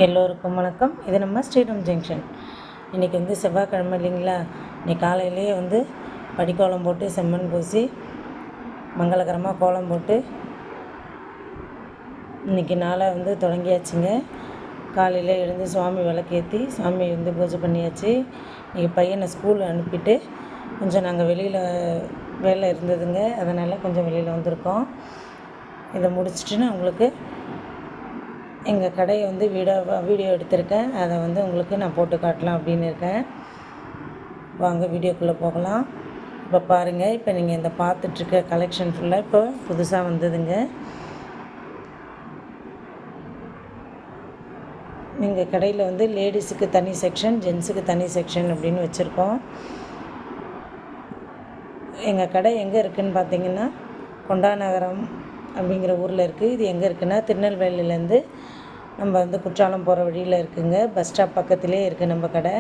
எல்லோருக்கும் வணக்கம். இது நம்ம ஸ்ரீரம் ஜங்ஷன். இன்றைக்கி வந்து செவ்வாய்க்கிழமை இல்லைங்களா. இன்றைக்கி காலையிலேயே வந்து படிக்கோலம் போட்டு செம்மண் பூசி மங்களகரமாக கோலம் போட்டு இன்றைக்கி நாளை வந்து தொடங்கியாச்சுங்க. காலையில் எழுந்து சுவாமி விளக்கேற்றி சாமி வந்து பூஜை பண்ணியாச்சு. இன்றைக்கி பையனை ஸ்கூல் அனுப்பிட்டு கொஞ்சம் நாங்கள் வெளியில் வேலை இருந்ததுங்க, அதனால் கொஞ்சம் வெளியில் வந்திருக்கோம். இதை முடிச்சுட்டு நான் உங்களுக்கு எங்கள் கடையை வந்து வீடியோ எடுத்திருக்கேன். அதை வந்து உங்களுக்கு நான் போட்டு காட்டலாம் அப்படின்னு இருக்கேன். வாங்க வீடியோக்குள்ளே போகலாம். இப்போ பாருங்கள், இப்போ நீங்கள் இந்த பார்த்துட்ருக்க கலெக்ஷன் ஃபுல்லாக இப்போ புதுசாக வந்ததுங்க. எங்கள் கடையில் வந்து லேடிஸுக்கு தனி செக்ஷன், ஜென்ஸுக்கு தனி செக்ஷன் அப்படின்னு வச்சுருக்கோம். எங்கள் கடை எங்கே இருக்குதுன்னு பார்த்தீங்கன்னா கொண்டாநகரம் அப்படிங்கிற ஊரில் இருக்குது. இது எங்கே இருக்குதுன்னா திருநெல்வேலியிலேருந்து நம்ம வந்து குற்றாலம் போகிற வழியில் இருக்குதுங்க. பஸ் ஸ்டாப் பக்கத்துலேயே இருக்குது நம்ம கடை.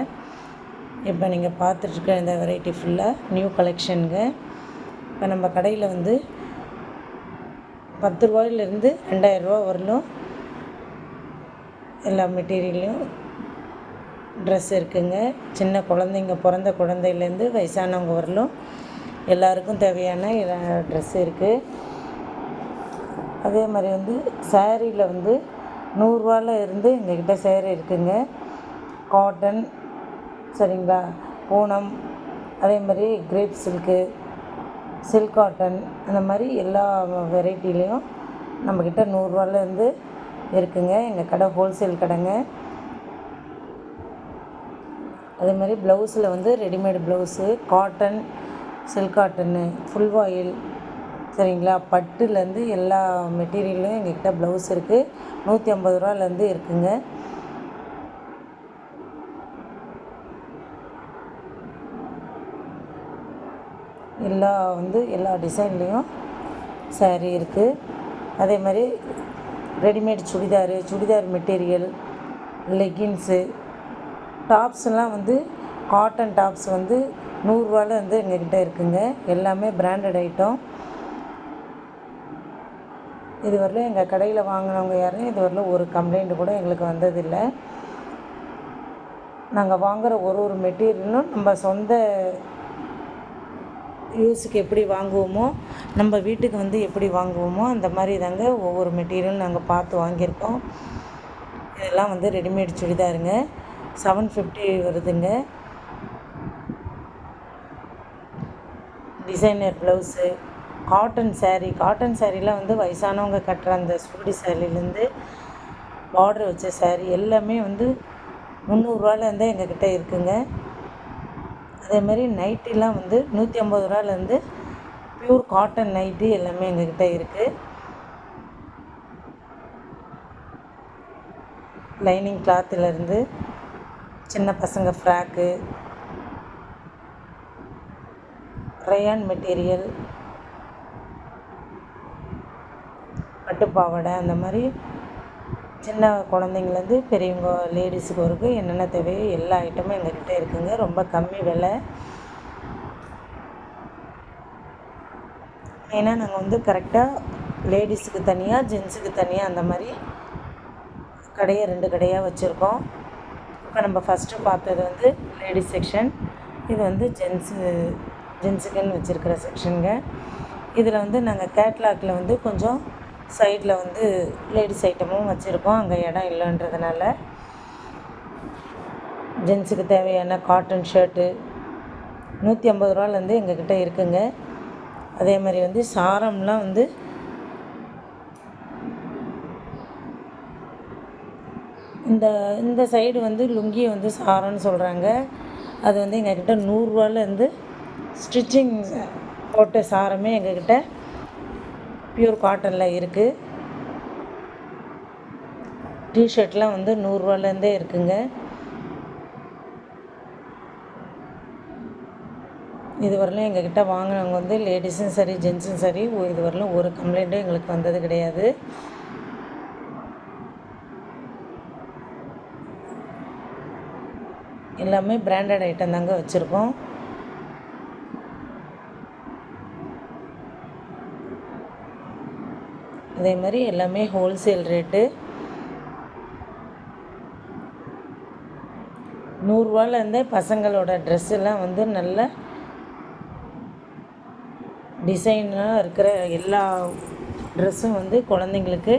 இப்போ நீங்கள் பார்த்துட்ருக்க இந்த வெரைட்டி ஃபுல்லாக நியூ கலெக்ஷனுங்க. இப்போ நம்ம கடையில் வந்து 10 ரூபாயிலேருந்து 2000 ரூபா வரலும் எல்லா மெட்டீரியல்லையும் ட்ரெஸ் இருக்குதுங்க. சின்ன குழந்தைங்க, பிறந்த குழந்தையிலேருந்து வயசானவங்க வரலும் எல்லாருக்கும் தேவையான ட்ரெஸ் இருக்குது. அதே மாதிரி வந்து சேரீயில் வந்து 100 ரூபாயில் இருந்து எங்கள்கிட்ட சேரீ இருக்குதுங்க. காட்டன் சரிங்களா, பூனம், அதே மாதிரி கிரேப் சில்க்கு, சில்க் காட்டன், அந்த மாதிரி எல்லா வெரைட்டிலையும் நம்மக்கிட்ட 100 ரூபாயிலேருந்து இருக்குதுங்க. எங்கள் கடை ஹோல்சேல் கடைங்க. அதே மாதிரி ப்ளவுஸில் வந்து readymade blouse, cotton, silk cotton, full வாயில் சரிங்களா, பட்டுலேருந்து எல்லா மெட்டீரியலும் எங்கள்கிட்ட ப்ளவுஸ் இருக்குது. 150 ரூபாலேருந்து இருக்குதுங்க. எல்லா டிசைன்லேயும் சாரீ இருக்குது. அதே மாதிரி ரெடிமேட் சுடிதார் மெட்டீரியல், லெகின்ஸு, டாப்ஸ்லாம் வந்து காட்டன் டாப்ஸ் வந்து 100 ரூபாலேருந்து எங்கள்கிட்ட இருக்குதுங்க. எல்லாமே பிராண்டட் ஐட்டம். இதுவரையிலும் எங்கள் கடையில் வாங்கினவங்க யாரும் இதுவரையிலும் ஒரு கம்ப்ளைண்ட் கூட எங்களுக்கு வந்ததில்லை. நாங்கள் வாங்குகிற ஒரு மெட்டீரியலும் நம்ம சொந்த யூஸுக்கு எப்படி வாங்குவோமோ, நம்ம வீட்டுக்கு வந்து எப்படி வாங்குவோமோ அந்த மாதிரி தாங்க ஒவ்வொரு மெட்டீரியலும் நாங்கள் பார்த்து வாங்கியிருக்கோம். இதெல்லாம் வந்து ரெடிமேட் சுடிதாருங்க. 750 வருதுங்க. டிசைனர் ப்ளவுஸு, காட்டன் சாரீலாம் வந்து வயசானவங்க கட்டுற அந்த சூடி சாரிலேருந்து பார்டர் வச்ச சாரீ எல்லாமே வந்து 300 ரூபாலேருந்தே எங்கள்கிட்ட இருக்குதுங்க. அதேமாதிரி நைட்டிலாம் வந்து 150 ரூபாலேருந்து ப்யூர் காட்டன் நைட்டி எல்லாமே எங்கள்கிட்ட இருக்குது. லைனிங் கிளாத்துலேருந்து சின்ன பசங்க ஃப்ராக்கு, ரயான் மெட்டீரியல், பட்டுப்பாவாடை, அந்த மாதிரி சின்ன குழந்தைங்கலேருந்து பெரியவங்க லேடிஸுக்கு வரைக்கும் என்னென்ன தேவையோ எல்லா ஐட்டமும் எங்கள்கிட்ட இருக்குதுங்க. ரொம்ப கம்மி விலை. ஏன்னா நாங்கள் வந்து கரெக்டாக லேடிஸுக்கு தனியாக, ஜென்ஸுக்கு தனியாக அந்த மாதிரி கடையை 2 கடையாக வச்சுருக்கோம். இப்போ நம்ம ஃபஸ்ட்டு பார்த்தது வந்து லேடிஸ் செக்ஷன். இது வந்து ஜென்ஸுக்குன்னு வச்சுருக்கிற செக்ஷனுங்க. இதில் வந்து நாங்கள் கேட்லாகில் வந்து கொஞ்சம் சைடில் வந்து லேடிஸ் ஐட்டமும் வச்சுருக்கோம். அங்கே இடம் இல்லைன்றதுனால ஜென்ஸுக்கு தேவையான காட்டன் ஷர்ட்டு 150 ரூபாலேருந்து எங்கள்கிட்ட இருக்குதுங்க. அதே மாதிரி வந்து சாரம்லாம் வந்து இந்த சைடு வந்து லுங்கி வந்து சாரம்னு சொல்கிறாங்க. அது வந்து எங்கள்கிட்ட 100 ரூபாலேருந்து ஸ்டிச்சிங் போட்ட சாரமே எங்கள்கிட்ட ப்யூர் காட்டனில் இருக்குது. டிஷர்ட்லாம் வந்து 100 ரூபாலேருந்தே இருக்குதுங்க. இதுவரையிலும் எங்கள்கிட்ட வாங்கினவங்க வந்து லேடிஸும் சரி ஜென்ஸும் சரி இதுவரையிலும் ஒரு கம்ப்ளைண்ட்டும் எங்களுக்கு வந்தது கிடையாது. எல்லாமே பிராண்டட் ஐட்டம் தாங்க வச்சுருக்கோம். அதே மாதிரி எல்லாமே ஹோல்சேல் ரேட்டு. நூறுரூவாலேருந்தே பசங்களோட ட்ரெஸ்ஸெல்லாம் வந்து நல்ல டிசைனாக இருக்கிற எல்லா ட்ரெஸ்ஸும் வந்து குழந்தைங்களுக்கு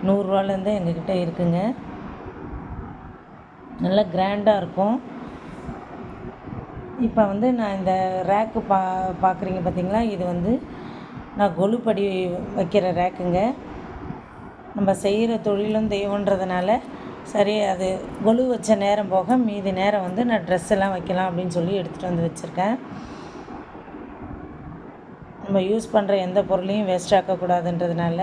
நூறுரூவாலேருந்தே எங்கக்கிட்ட இருக்குங்க. நல்லா கிராண்டாக இருக்கும். இப்போ வந்து நான் இந்த ரேக்கு பார்க்குறீங்க பார்த்தீங்களா, இது வந்து நான் கொலுப்படி வைக்கிற ரேக்குங்க. நம்ம செய்கிற தொழிலும் தெய்வன்றதுனால சரி, அது கொலு வச்ச நேரம் போக மீதி நேரம் வந்து நான் ட்ரெஸ் எல்லாம் வைக்கலாம் அப்படின்னு சொல்லி எடுத்துகிட்டு வந்து வச்சுருக்கேன். நம்ம யூஸ் பண்ணுற எந்த பொருளையும் வேஸ்ட் ஆக்கக்கூடாதுன்றதுனால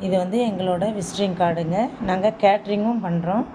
இது வந்து எங்களோட விசிட்டிங் கார்டுங்க. நாங்கள் கேட்ரிங்கும் பண்ணுறோம்.